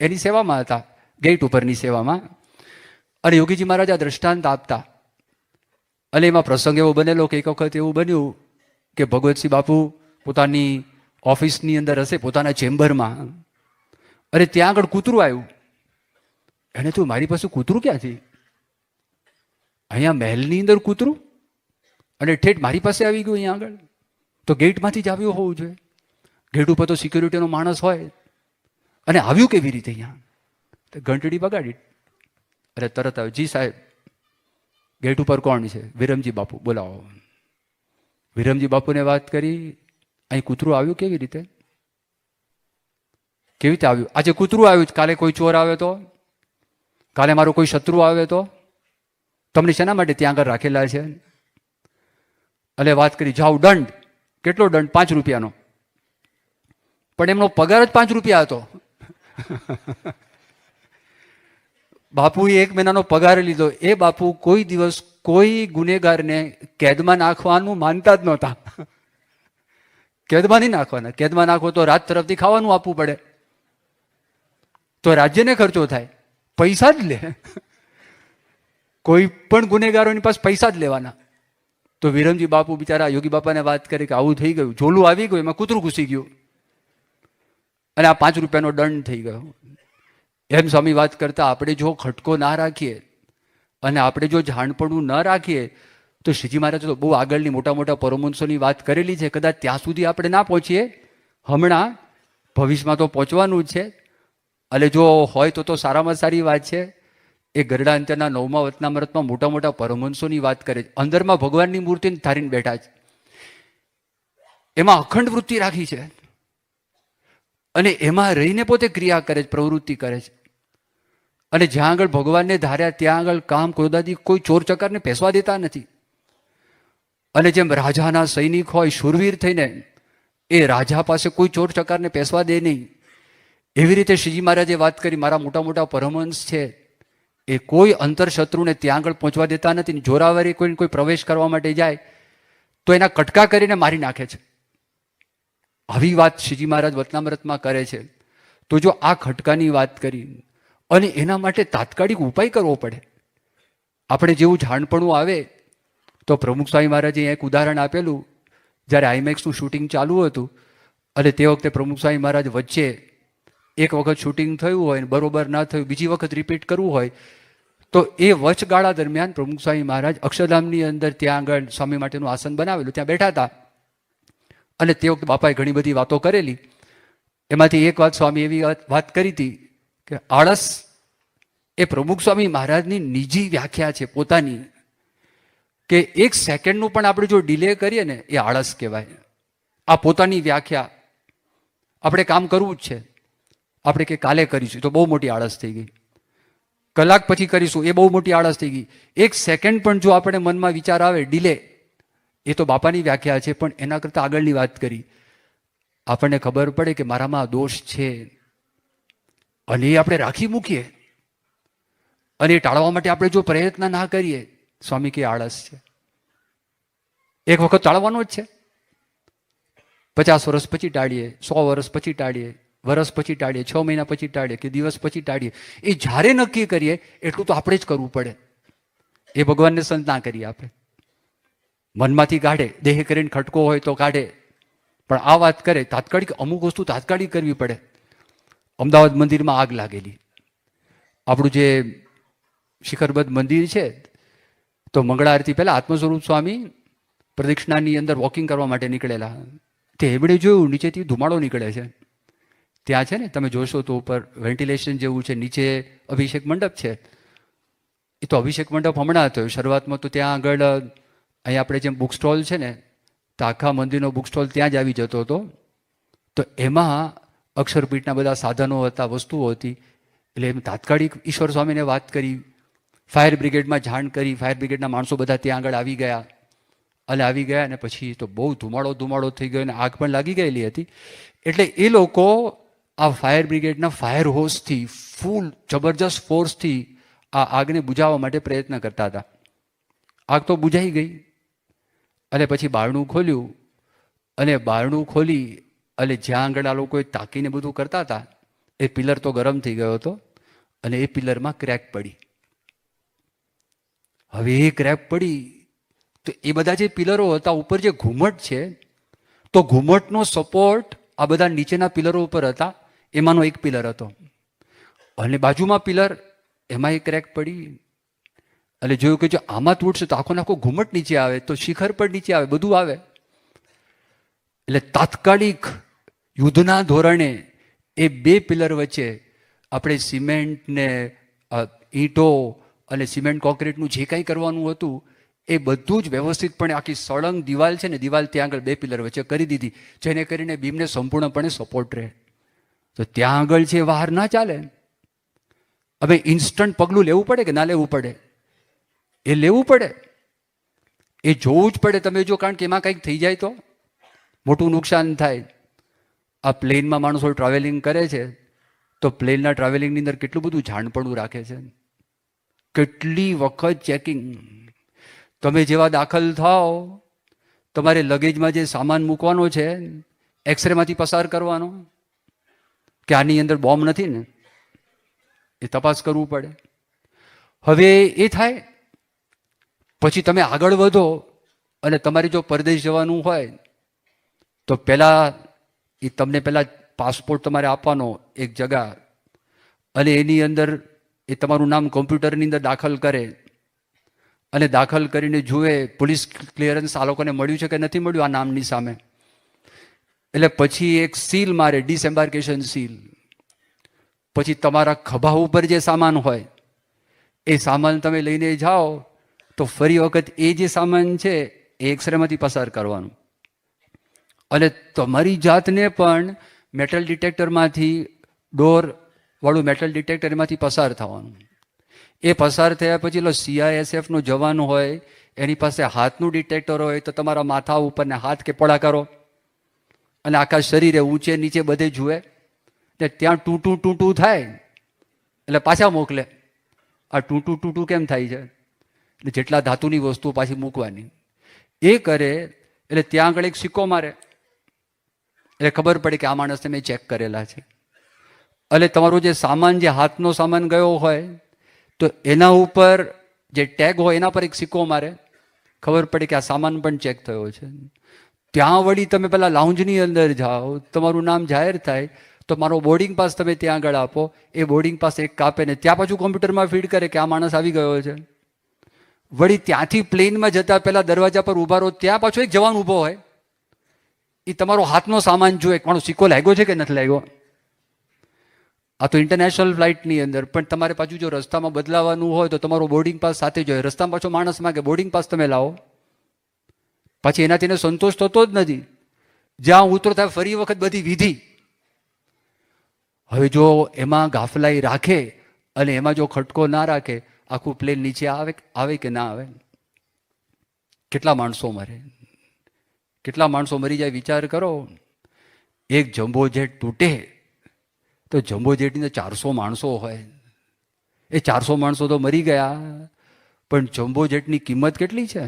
એની સેવામાં હતા, ગેટ ઉપરની સેવામાં. અને યોગીજી મહારાજ આ દ્રષ્ટાંત આપતા. અને એમાં પ્રસંગ એવો બનેલો કે એક વખત એવું બન્યું કે ભગવતસિંહ બાપુ પોતાની ઓફિસની અંદર હશે, પોતાના ચેમ્બરમાં, અને ત્યાં આગળ કૂતરું આવ્યું. એને તું મારી પાસે કૂતરું ક્યાંથી? અહીંયા મહેલની અંદર કૂતરું, અને ઠેઠ મારી પાસે આવી ગયું અહીંયા આગળ. તો ગેટમાંથી જ આવ્યું હોવું જોઈએ. ગેટ ઉપર તો સિક્યુરિટીનો માણસ હોય, અને આવ્યું કેવી રીતે અહીંયા? તો ઘંટડી બગાડી. અરે તરત આવ્યું, જી સાહેબ ગેટ ઉપર કોણ છે? વિરમજી બાપુ, બોલાવો. વિરમજી બાપુને વાત કરી, અહીં કૂતરું આવ્યું કેવી રીતે? કેવી રીતે આવ્યું? આજે કૂતરું આવ્યું, કાલે કોઈ ચોર આવે તો, કાલે મારો કોઈ શત્રુ આવે તો, તમને શેના માટે ત્યાં આગળ રાખેલા છે? અને વાત કરી, જાઓ દંડ. કેટલો દંડ? 5 રૂપિયાનો. પણ એમનો પગાર જ 5 રૂપિયા હતો. બાપુએ 1 મહિનાનો પગાર લીધો. એ બાપુ કોઈ દિવસ કોઈ ગુનેગારને કેદમાં નાખવાનું માનતા જ નહોતા. કેદમાં નહીં નાખવાના. કેદમાં નાખો તો રાત તરફથી ખાવાનું આપવું પડે, તો રાજ્યને ખર્ચો થાય, પૈસા જ લે. કોઈ પણ ગુનેગારોની પાસે પૈસા જ લેવાના. તો વિરમજી બાપુ બિચારા યોગી બાપાને વાત કરે કે આવું થઈ ગયું, ઝોલું આવી ગયું, એમાં કૂતરું ઘૂસી ગયું, અને આ 5 રૂપિયાનો દંડ થઈ ગયો. એમ સ્વામી વાત કરતા, આપણે જો ખટકો ના રાખીએ અને આપણે જો જાણપણું ન રાખીએ તો શ્રીજી મહારાજે તો બહુ આગળની મોટા મોટા પરમહંસોની વાત કરેલી છે. કદાચ ત્યાં સુધી આપણે ના પહોંચીએ હમણાં, ભવિષ્યમાં તો પહોંચવાનું જ છે. અને જો હોય તો સારામાં સારી વાત છે. એ ગરડા અંતરના 9મા વચનામૃતમાં મોટા મોટા પરમહંસોની વાત કરે છે. અંદરમાં ભગવાનની મૂર્તિને ધારીને બેઠા છે, એમાં અખંડ વૃત્તિ રાખી છે, અને એમાં રહીને પોતે ક્રિયા કરે છે, પ્રવૃત્તિ કરે છે. અને જ્યાં આગળ ભગવાનને ધાર્યા ત્યાં આગળ કામ ક્રોધાદી કોઈ ચોર ચકારને પેસવા દેતા નથી. અને જેમ રાજાના સૈનિક હોય શૂરવીર થઈને, એ રાજા પાસે કોઈ ચોર ચકારને પેસવા દે નહીં. એવી રીતે શ્રીજી મહારાજે વાત કરી, મારા મોટા મોટા પરમહંસ છે, એ કોઈ અંતરશત્રુને ત્યાં આગળ પહોંચવા દેતા નથી. જોરાવરી કોઈને કોઈ પ્રવેશ કરવા માટે જાય તો એના કટકા કરીને મારી નાખે છે. આવી વાત શ્રીજી મહારાજ વચનામૃતમાં કરે છે. તો જો આ ખટકાની વાત કરી, અને એના માટે તાત્કાલિક ઉપાય કરવો પડે. આપણે જેવું જાણપણું આવે તો પ્રમુખ સ્વામી મહારાજે એક ઉદાહરણ આપેલું. જ્યારે આઈમેક્સનું શૂટિંગ ચાલુ હતું, અને તે વખતે પ્રમુખ સ્વામી મહારાજ વચ્ચે એક વખત શૂટિંગ થયું હોય, બરોબર ના થયું, બીજી વખત રિપીટ કરવું હોય, તો એ વચગાળા દરમિયાન પ્રમુખ સ્વામી મહારાજ અક્ષરધામની અંદર ત્યાં આગળ સ્વામી માટેનું આસન બનાવેલું, ત્યાં બેઠા હતા. અને તે વખતે બાપાએ ઘણી બધી વાતો કરેલી. એમાંથી એક વાત સ્વામી એવી વાત કરી હતી કે આળસ એ પ્રમુખ સ્વામી મહારાજની નિજી વ્યાખ્યા છે પોતાની, કે 1 સેકન્ડનું પણ આપણે જો ડિલે કરીએ ને એ આળસ કહેવાય. આ પોતાની વ્યાખ્યા. આપણે કામ કરવું જ છે, આપણે કે કાલે કરીશું તો બહુ મોટી આળસ થઈ ગઈ, કલાક પછી કરીશું એ બહુ મોટી આળસ થઈ ગઈ. 1 સેકન્ડ પણ જો આપણે મનમાં વિચાર આવે ડિલે, એ તો બાપાની વ્યાખ્યા છે. પણ એના કરતાં આગળની વાત કરી, આપણને ખબર પડે કે મારામાં દોષ છે, અને એ આપણે રાખી મૂકીએ, અને એ ટાળવા માટે આપણે જો પ્રયત્ન ના કરીએ, સ્વામી કે આળસ છે. એક વખત ટાળવાનો જ છે. 50 વર્ષ પછી ટાળીએ, 100 વર્ષ પછી ટાળીએ, વર્ષ પછી ટાળીએ, 6 મહિના પછી ટાળીએ, કે દિવસ પછી ટાળીએ. એ જ્યારે નક્કી કરીએ એટલું તો આપણે જ કરવું પડે. એ ભગવાનને સંત ના કરી આપે. મનમાંથી કાઢે, દેહ કરીને ખટકો હોય તો કાઢે, પણ આ વાત કરે તાત્કાલિક, અમુક વસ્તુ તાત્કાલિક કરવી પડે. અમદાવાદ મંદિરમાં આગ લાગેલી. આપણું જે શિખરબદ્ધ મંદિર છે, તો મંગળા આરતી પહેલા આત્મસ્વરૂપ સ્વામી પ્રદક્ષિણાની અંદર વોકિંગ કરવા માટે નીકળેલા. તે એમણે જોયું નીચેથી ધુમાડો નીકળે છે. ત્યાં છે ને, તમે જોશો તો ઉપર વેન્ટિલેશન જેવું છે, નીચે અભિષેક મંડપ છે. એ તો અભિષેક મંડપ હમણાં થયો. શરૂઆતમાં તો ત્યાં આગળ અહીંયા આપણે જેમ બુક સ્ટોલ છે ને, તો આખા મંદિરનો બુક સ્ટોલ ત્યાં જ આવી જતો હતો. તો એમાં અક્ષરપીઠના બધા સાધનો હતા, વસ્તુઓ હતી. એટલે એમ તાત્કાલિક ઈશ્વર સ્વામીને વાત કરી, ફાયર બ્રિગેડમાં જાણ કરી, ફાયર બ્રિગેડના માણસો બધા ત્યાં આગળ આવી ગયા. અને આવી ગયા, અને પછી તો બહુ ધુમાડો થઈ ગયો, અને આગ પણ લાગી ગયેલી હતી. એટલે એ લોકો આ ફાયર બ્રિગેડના ફાયર હોસથી ફૂલ જબરજસ્ત ફોર્સથી આ આગને બુઝાવવા માટે પ્રયત્ન કરતા હતા. આગ તો બુઝાઈ ગઈ. અને પછી બારણું ખોલ્યું, અને બારણું ખોલી અને જ્યાં આગળ આ લોકોએ તાકીને બધું કરતા હતા, એ પિલર તો ગરમ થઈ ગયો હતો અને એ પિલરમાં ક્રેક પડી. હવે એ ક્રેક પડી તો એ બધા જે પિલરો હતા ઉપર જે ઘુમ્મટ છે, તો ઘુમ્મટનો સપોર્ટ આ બધા નીચેના પિલરો ઉપર હતા. એમાંનો એક પિલર હતો અને બાજુમાં પિલર, એમાં એ ક્રેક પડી. એટલે જોયું કે જો આમાં તૂટશે તો આખો આખો ઘુમ્મટ નીચે આવે, તો શિખર પર નીચે આવે, બધું આવે. એટલે તાત્કાલિક યુદ્ધના ધોરણે એ બે પિલર વચ્ચે આપણે સિમેન્ટ ને ઈંટો અને સિમેન્ટ કોન્ક્રીટનું જે કાંઈ કરવાનું હતું એ બધું જ વ્યવસ્થિતપણે આખી સળંગ દિવાલ છે ને, દિવાલ ત્યાં આગળ બે પિલર વચ્ચે કરી દીધી, જેને કરીને બીમને સંપૂર્ણપણે સપોર્ટ રહે. તો ત્યાં આગળ છે વાર ના ચાલે. હવે ઇન્સ્ટન્ટ પગલું લેવું પડે કે ના લેવું પડે? એ લેવું પડે, એ જોવું જ પડે. તમે જો, કારણ કે એમાં કંઈક થઈ જાય તો મોટું નુકસાન થાય. આ પ્લેનમાં માણસો ટ્રાવેલિંગ કરે છે તો પ્લેનના ટ્રાવેલિંગની અંદર કેટલું બધું જાણપણું રાખે છે, કેટલી વખત ચેકિંગ. તમે જેવા દાખલ થાઓ, તમારે લગેજમાં જે સામાન મૂકવાનો છે એક્સરેમાંથી પસાર કરવાનો કે આની અંદર બોમ્બ નથી ને, એ તપાસ કરવું પડે. હવે એ થાય પછી તમે આગળ વધો અને તમારે જો પરદેશ જવાનું હોય તો પહેલાં એ તમને પહેલાં પાસપોર્ટ તમારે આપવાનો એક જગા, અને એની અંદર એ તમારું નામ કોમ્પ્યુટરની અંદર દાખલ કરે અને દાખલ કરીને જુએ પોલીસ ક્લિયરન્સ આ લોકોને મળ્યું છે કે નથી મળ્યું આ નામની સામે. એટલે પછી એક સીલ મારે, ડિસએમ્બાર્કેશન સીલ. પછી તમારા ખભા ઉપર જે સામાન હોય એ સામાન તમે લઈને જાઓ તો ફરી વખત એ જે સામાન છે એ એક્સરેમાંથી પસાર કરવાનું, અને તમારી જાતને પણ મેટલ ડિટેક્ટરમાંથી, ડોરવાળું મેટલ ડિટેક્ટર એમાંથી પસાર થવાનું. એ પસાર થયા પછી લો CISFનો જવાન હોય, એની પાસે હાથનું ડિટેક્ટર હોય તો તમારા માથા ઉપર ને હાથ કે પડા કરો અને આખા શરીરે ઊંચે નીચે બધે જુએ ને ત્યાં ટૂંટું ટૂંટું થાય એટલે પાછા મોકલે. આ ટૂંટું ટૂંટું કેમ થાય છે? એટલે જેટલા ધાતુની વસ્તુઓ પાછી મૂકવાની એ કરે. એટલે ત્યાં આગળ એક સિક્કો મારે એટલે ખબર પડે કે આ માણસને મેં ચેક કરેલા છે. એટલે તમારો જે સામાન, જે હાથનો સામાન ગયો હોય તો એના ઉપર જે ટેગ હોય એના પર એક સિક્કો મારે, ખબર પડે કે આ સામાન પણ ચેક થયો છે. ત્યાં વળી તમે પેલા લાઉન્જની અંદર જાઓ, તમારું નામ જાહેર થાય તો મારો બોર્ડિંગ પાસ તમે ત્યાં આગળ આપો. એ બોર્ડિંગ પાસ એક કાપે ને ત્યાં પાછું કોમ્પ્યુટરમાં ફીડ કરે કે આ માણસ આવી ગયો છે. વળી ત્યાંથી પ્લેનમાં જતા પહેલા દરવાજા પર ઊભા રહો, ત્યાં પાછો એક જવાન ઊભો હોય, એ તમારો હાથનો સામાન જોવે, મારો સિક્કો લાગ્યો છે કે નથી લાગ્યો. આ તો ઇન્ટરનેશનલ ફ્લાઇટની અંદર. પણ તમારે પાછું જો રસ્તામાં બદલાવાનું હોય તો તમારો બોર્ડિંગ પાસ સાથે જોઈએ. રસ્તામાં પાછો માણસ માગે બોર્ડિંગ પાસ તમે લાવો, પછી એનાથી એને સંતોષ થતો જ નથી. જ્યાં ઉતરો થાય ફરી વખત બધી વિધિ. હવે જો એમાં ગાફલાઈ રાખે અને એમાં જો ખટકો ના રાખે, આખું પ્લેન નીચે આવે કે ના આવે? કેટલા માણસો મરે, કેટલા માણસો મરી જાય વિચાર કરો. એક જમ્બો જેટ તૂટે તો જમ્બો જેટની 400 માણસો હોય, એ 400 માણસો તો મરી ગયા, પણ જમ્બો જેટની કિંમત કેટલી છે?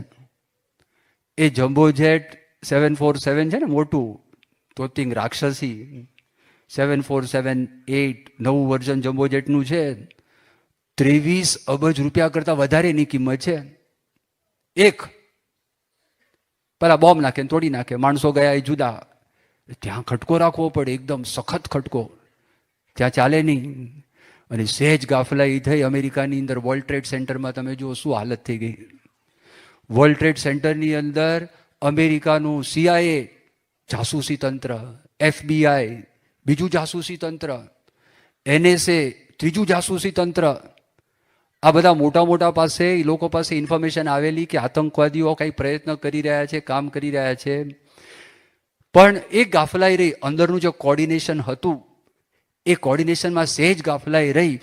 એ જમ્બો જેટ 747 છે ને, મોટું તોતિંગ રાક્ષસી 747-8 નવું વર્ઝન જમ્બો જેટનું છે, 23 અબજ રૂપિયા કરતાં વધારેની કિંમત છે. એક પેલા બોમ્બ નાખે તોડી નાખે, માણસો ગયા એ જુદા. ત્યાં ખટકો રાખવો પડે, એકદમ સખત ખટકો, ત્યાં ચાલે નહીં. અને સહેજ ગાફલાઈ થઈ અમેરિકાની અંદર વર્લ્ડ ટ્રેડ સેન્ટરમાં, તમે જુઓ શું હાલત થઈ ગઈ. વર્લ્ડ ટ્રેડ સેન્ટરની અંદર અમેરિકાનું CIA જાસૂસી તંત્ર, FBI બીજું જાસૂસી તંત્ર, NSA ત્રીજું જાસૂસી તંત્ર, આ બધા મોટા મોટા પાસે એ લોકો પાસે ઇન્ફોર્મેશન આવેલી કે આતંકવાદીઓ કંઈ પ્રયત્ન કરી રહ્યા છે, કામ કરી રહ્યા છે. પણ એ ગાફલાઈ રહી, અંદરનું જે કોર્ડિનેશન હતું એ કોર્ડિનેશનમાં સહેજ ગાફલાઈ રહી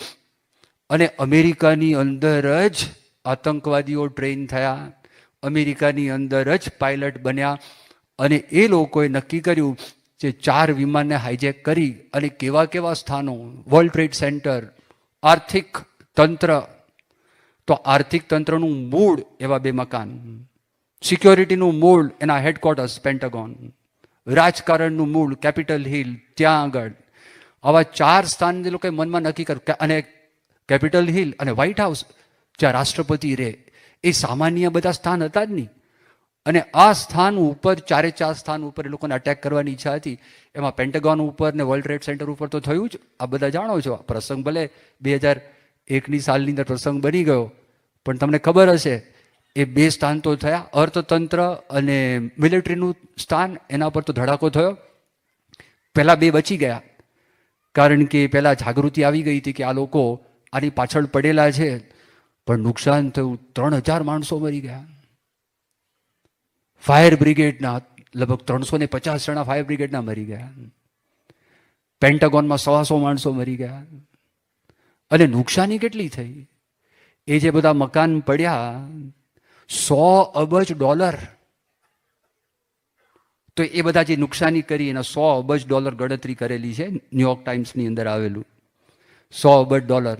અને અમેરિકાની અંદર જ આતંકવાદીઓ ટ્રેન થયા, અમેરિકાની અંદર જ પાયલટ બન્યા અને એ લોકોએ નક્કી કર્યું જે 4 વિમાનને હાઈજેક કરી અને કેવા કેવા સ્થાનો, વર્લ્ડ ટ્રેડ સેન્ટર, આર્થિક તંત્ર. તો આર્થિક તંત્રનું મૂળ એવા 2 મકાન, સિક્યોરિટીનું મૂળ એના હેડક્વાર્ટર્સ પેન્ટાગોન, રાજકારણનું મૂળ કેપિટલ હિલ ત્યાં આગળ, આવા 4 સ્થાન એ લોકોએ મનમાં નક્કી કર્યું. અને કેપિટલ હિલ અને વ્હાઇટ હાઉસ જ્યાં રાષ્ટ્રપતિ રહે, એ સામાન્ય બધા સ્થાન હતા જ નહીં. અને આ સ્થાન ઉપર 4 સ્થાન ઉપર એ લોકોને અટેક કરવાની ઈચ્છા હતી. એમાં પેન્ટાગોન ઉપર ને વર્લ્ડ ટ્રેડ સેન્ટર ઉપર તો થયું જ. આ બધા જાણો છો. આ પ્રસંગ ભલે 2001ની સાલની અંદર પ્રસંગ બની ગયો, પણ તમને ખબર હશે એ 2 સ્થાન તો થયા. અર્થતંત્ર અને મિલિટરીનું સ્થાન, એના પર તો ધડાકો થયો. પહેલા 2 બચી ગયા, કારણ કે પહેલાં જાગૃતિ આવી ગઈ હતી કે આ લોકો આની પાછળ પડેલા છે. પણ નુકસાન થયું. 3000 માણસો મરી ગયા. ફાયર બ્રિગેડના લગભગ 350 જણા ફાયર બ્રિગેડના મરી ગયા. પેન્ટાગોનમાં 100 માણસો મરી ગયા. અને નુકસાની કેટલી થઈ? એ જે બધા મકાન પડ્યા, $100 અબજ. તો એ બધા જે નુકસાની કરી એના $100 અબજ ગણતરી કરેલી છે, ન્યુયોર્ક ટાઈમ્સની અંદર આવેલું. $100 અબજ.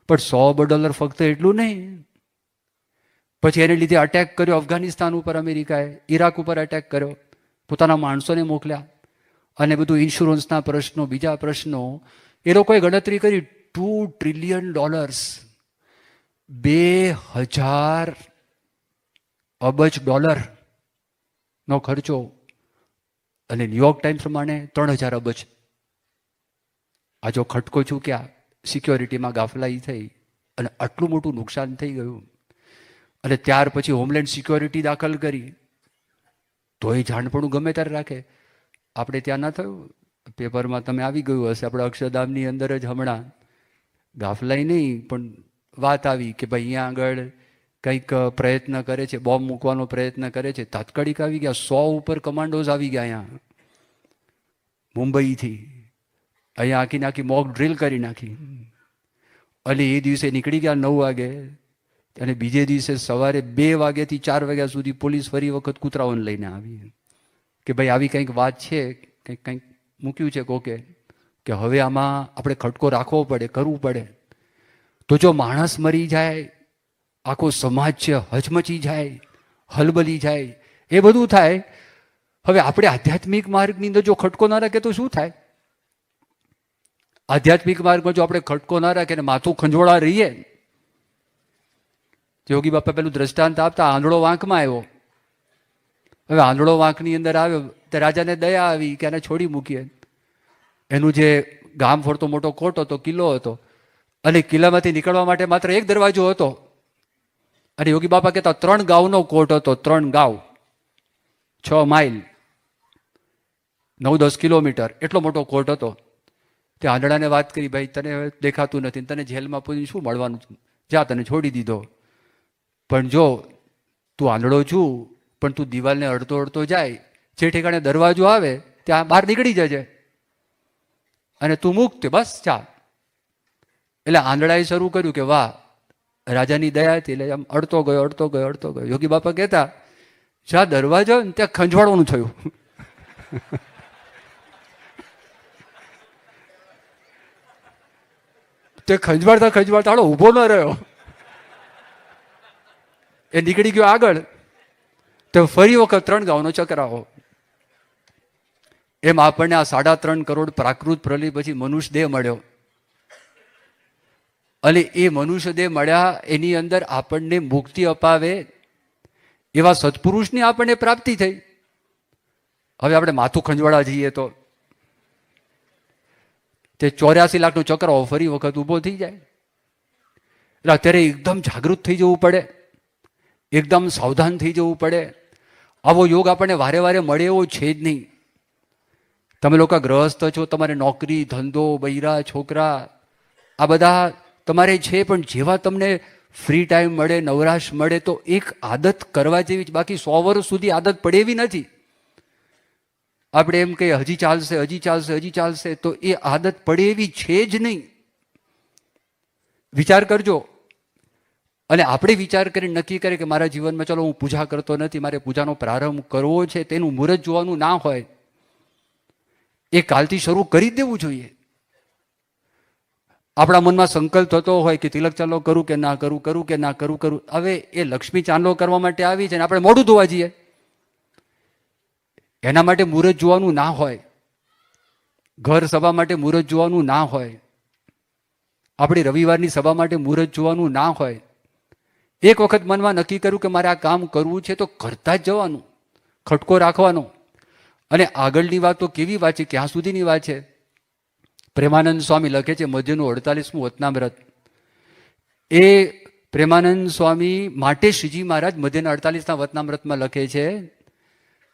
પણ $100 અબજ ફક્ત એટલું નહીં. પછી એને લીધે અટેક કર્યો અફઘાનિસ્તાન ઉપર અમેરિકાએ, ઈરાક ઉપર અટેક કર્યો, પોતાના માણસોને મોકલ્યા. અને બધું ઇન્સ્યોરન્સના પ્રશ્નો, બીજા પ્રશ્નો, એ લોકોએ ગણતરી કરી $2 ટ્રિલિયન, 2000 અબજ નો ખર્ચો. અને ન્યુયોર્ક ટાઈમ્સ પ્રમાણે 3000 અબજ. આ જો ખટકો ચૂક્યા, સિક્યોરિટીમાં ગાફલાઈ થઈ અને આટલું મોટું નુકસાન થઈ ગયું. અને ત્યાર પછી હોમલેન્ડ સિક્યોરિટી દાખલ કરી, તો એ જાણપણું ગમે ત્યારે રાખે. આપણે ત્યાં ના થયું, પેપરમાં તમે આવી ગયું હશે, આપણે અક્ષરધામની અંદર જ હમણાં ગાફલાઈ નહીં પણ વાત આવી કે ભાઈ અહીંયા આગળ કંઈક પ્રયત્ન કરે છે, બોમ્બ મૂકવાનો પ્રયત્ન કરે છે. તાત્કાલિક આવી ગયા. 100 ઉપર કમાન્ડોઝ આવી ગયા અહીંયા મુંબઈથી. અહીંયા આખી મોક ડ્રિલ કરી નાખી. અને એ દિવસે નીકળી ગયા 9 વાગે. અને બીજે દિવસે સવારે 2 વાગ્યાથી 4 વાગ્યા સુધી પોલીસ ફરી વખત કૂતરાઓને લઈને આવી કે ભાઈ આવી કંઈક વાત છે, કંઈક મૂક્યું છે કોકે, કે હવે આમાં આપણે ખટકો રાખવો પડે, કરવું પડે. તો જો માણસ મરી જાય, આખો સમાજ છે હચમચી જાય, હલબલી જાય, એ બધું થાય. હવે આપણે આધ્યાત્મિક માર્ગની અંદર જો ખટકો ના રાખે તો શું થાય? આધ્યાત્મિક માર્ગમાં જો આપણે ખટકો ના રાખે ને માથું ખંજોળા રહીએ. યોગી બાપા પેલું દ્રષ્ટાંત આપતા, આંધળો વાંકમાં આવ્યો. હવે આંધળો વાંકની અંદર આવ્યો તો રાજાને દયા આવી કે આને છોડી મૂકીએ. એનું જે ગામ ફરતો મોટો કોટ હતો, કિલ્લો હતો, અને કિલ્લામાંથી નીકળવા માટે માત્ર એક દરવાજો હતો. અને યોગી બાપા કહેતા 3 ગાઉનો કોટ હતો, 3 ગાઉ, 6 માઇલ, 9-10 કિલોમીટર, એટલો મોટો કોટ હતો. તે આંધળાને વાત કરી, ભાઈ તને દેખાતું નથી, તને જેલમાં પૂરી શું મળવાનું, જા તને છોડી દીધો. પણ જો તું આંધળો છું, પણ તું દિવાલને અડતો અડતો જાય, જે ઠેકાણે દરવાજો આવે ત્યાં બહાર નીકળી જજે અને તું મુક્ત, બસ જા. એટલે આંધળાએ શરૂ કર્યું કે વાહ, રાજાની દયા હતી. એટલે આમ અડતો ગયો. યોગી બાપા કહેતા, જ્યાં દરવાજો ને ત્યાં ખંજવાળવાનું થયું. તે ખંજવાળતા ઊભો ન રહ્યો. એ નીકળી ગયો આગળ. તો ફરી વખત 3 ગાઉનો ચકરાવો. એમ આપણને આ 3.5 કરોડ પ્રાકૃત પ્રલય પછી મનુષ્ય દેહ મળ્યો. અને એ મનુષ્ય દેહ મળ્યા, એની અંદર આપણને મુક્તિ અપાવે એવા સત્પુરુષની આપણને પ્રાપ્તિ થઈ. હવે આપણે માથું ખંજવાળા જઈએ તો તે 84 લાખનો ચક્રાવો ફરી વખત ઊભો થઈ જાય. એટલે અત્યારે એકદમ જાગૃત થઈ જવું પડે, એકદમ સાવધાન થઈ જવું પડે. આવો યોગ આપણને વારે વારે મળે એવો છે જ નહીં. તમે લોકો ગ્રહસ્થ છો, તમારે નોકરી, ધંધો, બૈરા, છોકરા આ બધા તમારે છે, પણ જેવા તમને ફ્રી ટાઈમ મળે, નવરાશ મળે, તો એક આદત કરવા જેવી જ. બાકી 100 વર્ષ સુધી આદત પડે એવી નથી. આપણે એમ કહીએ હજી ચાલશે, તો એ આદત પડે એવી છે જ નહીં. વિચાર કરજો. અને આપણે વિચાર કરીને નક્કી કરે કે મારા જીવનમાં ચલો હું પૂજા કરતો નથી, મારે પૂજાનો પ્રારંભ કરવો છે, તેનું મુહૂર્ત જોવાનું ના હોય, એ કાલથી શરૂ કરી દેવું જોઈએ. આપણા મનમાં સંકલ્પ થતો હોય કે તિલક ચાંદલો કરું કે ના કરું. હવે એ લક્ષ્મી ચાંદલો કરવા માટે આવી છે ને આપણે મોઢું ધોવા જઈએ. એના માટે મુહૂર્ત જોવાનું ના હોય. ઘર સભા માટે મુહૂર્ત જોવાનું ના હોય, આપણી રવિવારની સભા માટે મુહૂર્ત જોવાનું ના હોય. એક વખત મનમાં નક્કી કર્યું કે મારે આ કામ કરવું છે તો કરતા જ જવાનું, ખટકો રાખવાનો. અને આગળની વાત તો કેવી વાત છે, ક્યાં સુધીની વાત છે. પ્રેમાનંદ સ્વામી લખે છે મધ્યનું 48મું વતનામ્રત. એ પ્રેમાનંદ સ્વામી માટે શ્રીજી મહારાજ મધ્યના 48ના વતનામ્રતમાં લખે છે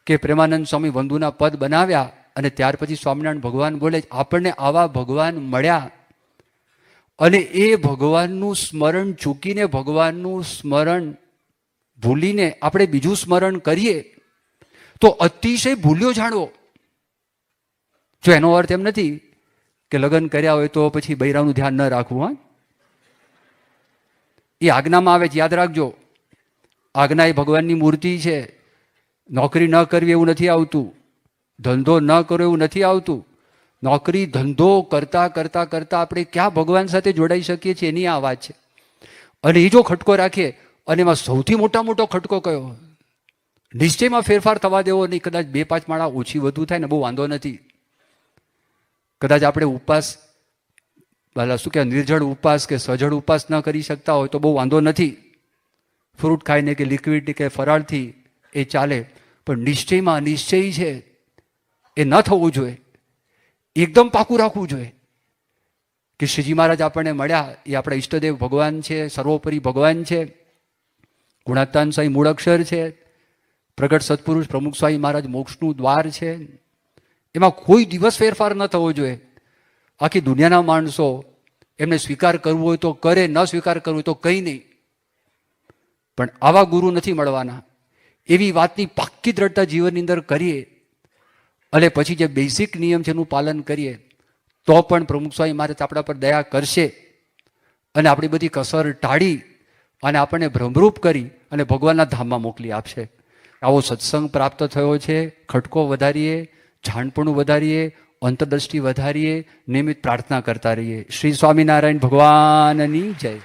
કે પ્રેમાનંદ સ્વામી વંદુના પદ બનાવ્યા અને ત્યાર પછી સ્વામિનારાયણ ભગવાન બોલે આપણને આવા ભગવાન મળ્યા અને એ ભગવાનનું સ્મરણ ચૂકીને, ભગવાનનું સ્મરણ ભૂલીને આપણે બીજું સ્મરણ કરીએ તો અતિશય ભૂલ્યો જાણવો. જો એનો અર્થ એમ નથી કે લગ્ન કર્યા હોય તો પછી બૈરાનું ધ્યાન ન રાખવું. હા, એ આજ્ઞામાં આવે છે, યાદ રાખજો. આજ્ઞા એ ભગવાનની મૂર્તિ છે. નોકરી ન કરવી એવું નથી આવતું, ધંધો ન કરવો એવું નથી આવતું. નોકરી ધંધો કરતા કરતા કરતા આપણે ક્યાં ભગવાન સાથે જોડાઈ શકીએ છીએ એની આ વાત છે. અને એ જો ખટકો રાખીએ, અને એમાં સૌથી મોટો ખટકો કયો? નિશ્ચયમાં ફેરફાર થવા દેવો નહીં. કદાચ 2-5 માળા ઓછી વધુ થાય ને બહુ વાંધો નથી. કદાચ આપણે ઉપવાસ, શું કહેવાય, નિર્જળ ઉપવાસ કે સજળ ઉપવાસ ન કરી શકતા હોય તો બહુ વાંધો નથી. ફ્રૂટ ખાઈને કે લિક્વિડ કે ફરાળથી એ ચાલે. પણ નિશ્ચયમાં નિશ્ચય છે એ ન થવું જોઈએ. એકદમ પાકું રાખવું જોઈએ કે શ્રીજી મહારાજ આપણને મળ્યા એ આપણા ઈષ્ટદેવ ભગવાન છે, સર્વોપરી ભગવાન છે. ગુણાતાન સ્વામી મૂળાક્ષર છે, પ્રગટ સત્પુરુષ પ્રમુખ સ્વામી મહારાજ મોક્ષનું દ્વાર છે. એમાં કોઈ દિવસ ફેરફાર ન થવો જોઈએ. આખી દુનિયાના માણસો એમને સ્વીકાર કરવો હોય તો કરે, ન સ્વીકાર કરવો હોય તો કંઈ નહીં. પણ આવા ગુરુ નથી મળવાના. એવી વાતની પાક્કી દ્રઢતા જીવનની અંદર કરીએ અને પછી જે બેઝિક નિયમ છે એનું પાલન કરીએ તો પણ પ્રમુખ સ્વામી મહારાજ આપણા પર દયા કરશે અને આપણી બધી કસર ટાળી અને આપણને ભ્રમરૂપ કરી અને ભગવાનના ધામમાં મોકલી આપશે. આવો સત્સંગ પ્રાપ્ત થયો છે. ખટકો વધારીએ, જાણપણું વધારીએ, અંતરદ્રષ્ટિ વધારીએ, નિયમિત પ્રાર્થના કરતા રહીએ. શ્રી સ્વામિનારાયણ ભગવાનની જય.